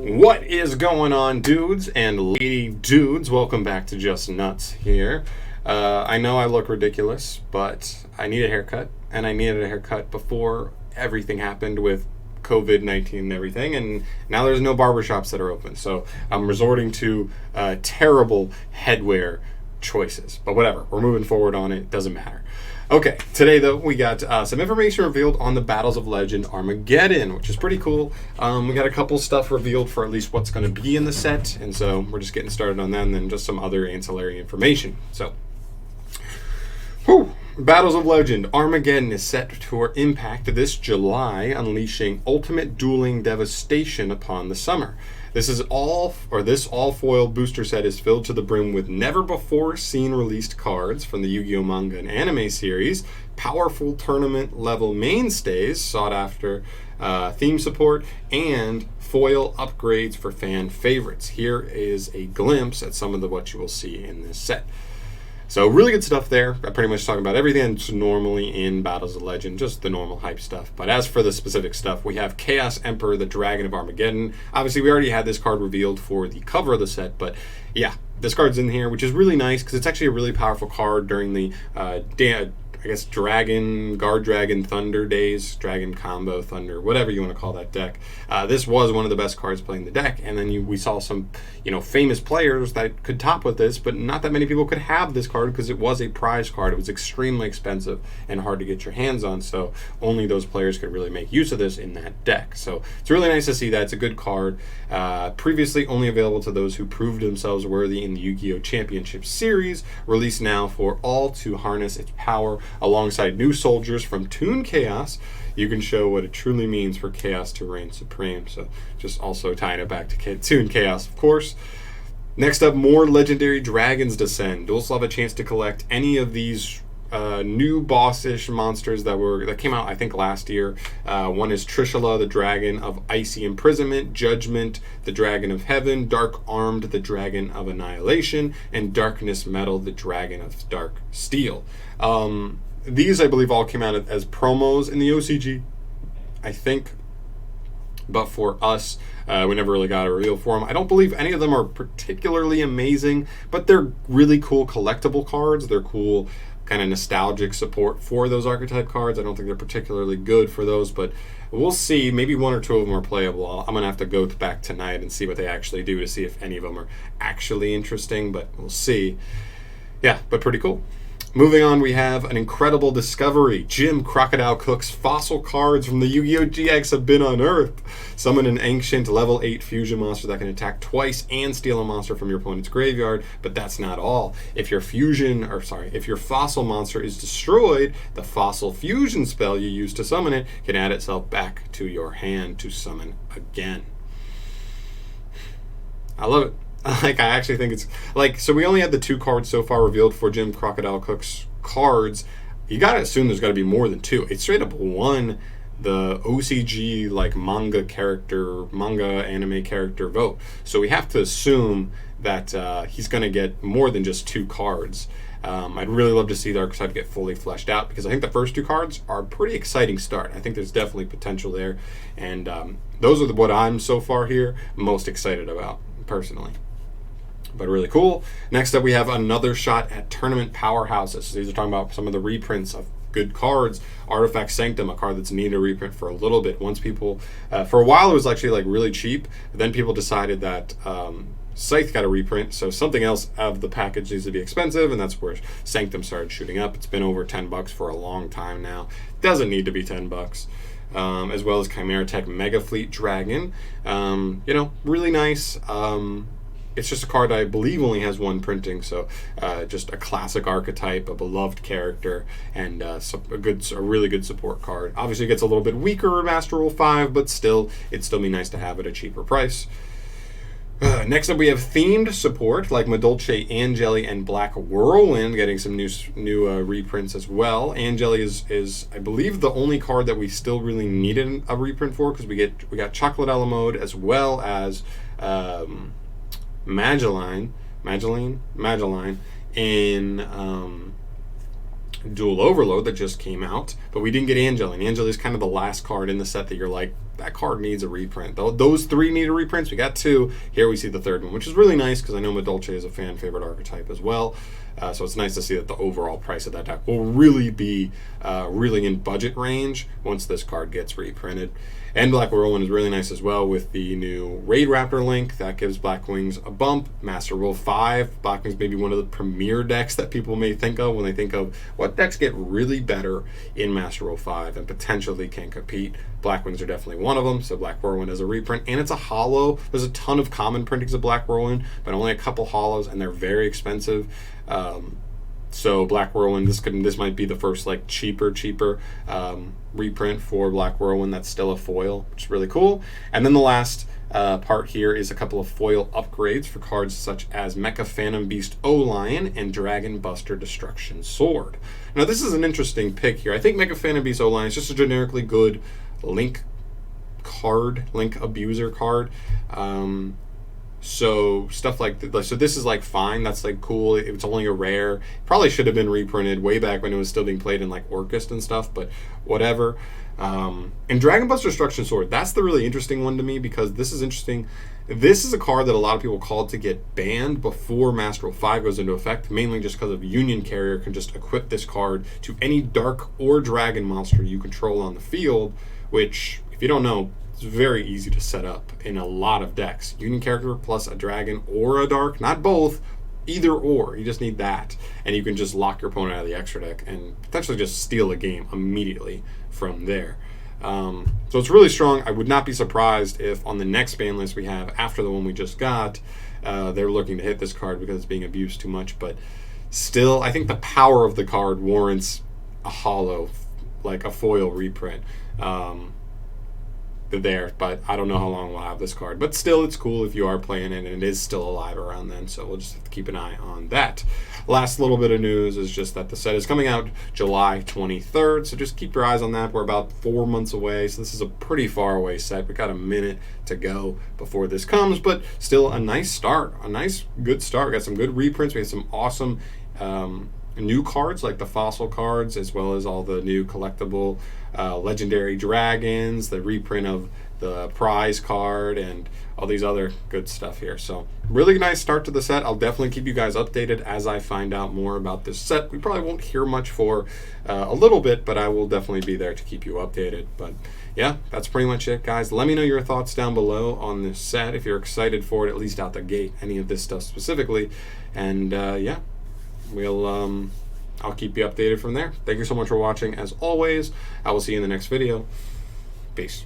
What is going on, dudes and lady dudes? Welcome back to Just Nuts here. I know I look ridiculous, but I need a haircut, and I needed a haircut before everything happened with COVID-19 and everything, and now there's no barbershops that are open, so I'm resorting to terrible headwear choices. But whatever, we're moving forward on it, doesn't matter. Okay, today though, we got some information revealed on the Battles of Legend Armageddon, which is pretty cool. We got a couple stuff revealed for at least what's going to be in the set, and so we're just getting started on that, and then just some other ancillary information. So, Battles of Legend Armageddon is set to impact this July, unleashing ultimate dueling devastation upon the summer. This all-foil booster set is filled to the brim with never-before-seen released cards from the Yu-Gi-Oh! Manga and anime series, powerful tournament-level mainstays, sought-after theme support, and foil upgrades for fan favorites. Here is a glimpse at some of what you will see in this set. So really good stuff there. I pretty much talk about everything that's normally in Battles of Legend, just the normal hype stuff. But as for the specific stuff, we have Chaos Emperor, the Dragon of Armageddon. Obviously, we already had this card revealed for the cover of the set, but yeah, this card's in here, which is really nice because it's actually a really powerful card during the Guard Dragon Thunder days, Dragon Combo Thunder, whatever you want to call that deck. This was one of the best cards playing the deck, and then we saw some, famous players that could top with this, but not that many people could have this card because it was a prize card. It was extremely expensive and hard to get your hands on, so only those players could really make use of this in that deck. So it's really nice to see that. It's a good card. Previously only available to those who proved themselves worthy in the Yu-Gi-Oh! Championship Series, released now for all to harness its power. Alongside new soldiers from Toon Chaos, you can show what it truly means for Chaos to reign supreme. So just also tying it back to Toon Chaos, of course. Next up, more legendary dragons descend. You'll also have a chance to collect any of these new boss-ish monsters that came out, I think, last year. One is Trishula, the Dragon of Icy Imprisonment, Judgment, the Dragon of Heaven, Dark Armed, the Dragon of Annihilation, and Darkness Metal, the Dragon of Dark Steel. These, I believe, all came out as promos in the OCG, I think. But for us, we never really got a reveal for them. I don't believe any of them are particularly amazing, but they're really cool collectible cards. They're cool kind of nostalgic support for those archetype cards. I don't think they're particularly good for those, but we'll see. Maybe one or two of them are playable. I'm going to have to go back tonight and see what they actually do to see if any of them are actually interesting, but we'll see. Yeah, but pretty cool. Moving on, we have an incredible discovery. Jim Crocodile Cook's fossil cards from the Yu-Gi-Oh! GX have been unearthed. Summon an ancient level 8 fusion monster that can attack twice and steal a monster from your opponent's graveyard, but that's not all. If your fossil monster is destroyed, the fossil fusion spell you use to summon it can add itself back to your hand to summon again. I love it. I actually think it's so we only had the 2 cards so far revealed for Jim Crocodile Cook's cards. You gotta assume there's gotta be more than 2. It straight up won the OCG manga anime character vote. So we have to assume that he's gonna get more than just 2 cards. I'd really love to see the archetype get fully fleshed out because I think the first 2 cards are a pretty exciting start. I think there's definitely potential there, and those are what I'm so far here most excited about personally. But really cool. Next up, we have another shot at tournament powerhouses. So these are talking about some of the reprints of good cards. Artifact Sanctum, a card that's needed a reprint for a little bit. Once people, for a while, it was actually really cheap. But then people decided that Scythe got a reprint, so something else out of the package needs to be expensive, and that's where Sanctum started shooting up. It's been over $10 for a long time now. Doesn't need to be $10. As well as Chimera Tech Mega Fleet Dragon. Really nice. It's just a card I believe only has 1 printing, so just a classic archetype, a beloved character, and a really good support card. Obviously, it gets a little bit weaker in Master Rule 5, but it'd still be nice to have at a cheaper price. Next up, we have themed support like Madolche, Angeli, and Black Whirlwind getting some new reprints as well. Angeli is I believe the only card that we still really needed a reprint for because we got Chocolate Mode as well as Magellan in Dual Overload that just came out, but we didn't get Angeli. And Angeli is kind of the last card in the set that you're like, that card needs a reprint. Those 3 need a reprint. We got 2. Here we see the 3rd one, which is really nice because I know Madolche is a fan favorite archetype as well. So it's nice to see that the overall price of that deck will really be really in budget range once this card gets reprinted. And Black Whirlwind is really nice as well with the new Raid Raptor link. That gives Black Wings a bump. Master Rule 5. Black Wings may be one of the premier decks that people may think of when they think of what decks get really better in Master Rule 5 and potentially can compete. Black Wings are definitely one of them, so Black Whirlwind is a reprint. And it's a holo. There's a ton of common printings of Black Whirlwind, but only a couple holos, and they're very expensive. So Black Whirlwind, this might be the first like cheaper reprint for Black Whirlwind that's still a foil, which is really cool. And then the last part here is a couple of foil upgrades for cards such as Mecha Phantom Beast O-Lion and Dragon Buster Destruction Sword. Now this is an interesting pick here. I think Mecha Phantom Beast O-Lion is just a generically good Link card, Link abuser card. So stuff like so this is like fine, that's like cool. It's only a rare. Probably should have been reprinted way back when it was still being played in like Orcust and stuff, but whatever. And Dragon Buster Destruction Sword, that's the really interesting one to me because this is interesting. This is a card that a lot of people called to get banned before Master Rule 5 goes into effect, mainly just because of Union Carrier can just equip this card to any Dark or Dragon monster you control on the field, which, if you don't know, it's very easy to set up in a lot of decks. Union Character plus a Dragon or a Dark, not both, either or. You just need that, and you can just lock your opponent out of the extra deck and potentially just steal a game immediately from there. So it's really strong. I would not be surprised if on the next ban list we have, after the one we just got, they're looking to hit this card because it's being abused too much. But still, I think the power of the card warrants a holo, like a foil reprint. There, but I don't know how long we'll have this card. But still, it's cool if you are playing it, and it is still alive around then, so we'll just have to keep an eye on that. Last little bit of news is just that the set is coming out July 23rd, so just keep your eyes on that. We're about 4 months away, so this is a pretty far away set. We got a minute to go before this comes, but still a nice start, a nice, good start. We got some good reprints. We have some awesome new cards like the fossil cards, as well as all the new collectible legendary dragons, the reprint of the prize card, and all these other good stuff here. So really nice start to the set. I'll definitely keep you guys updated as I find out more about this set. We probably won't hear much for a little bit, but I will definitely be there to keep you updated. But yeah, that's pretty much it, guys. Let me know your thoughts down below on this set, if you're excited for it, at least out the gate, any of this stuff specifically. And yeah, I'll keep you updated from there. Thank you so much for watching. As always, I will see you in the next video. Peace.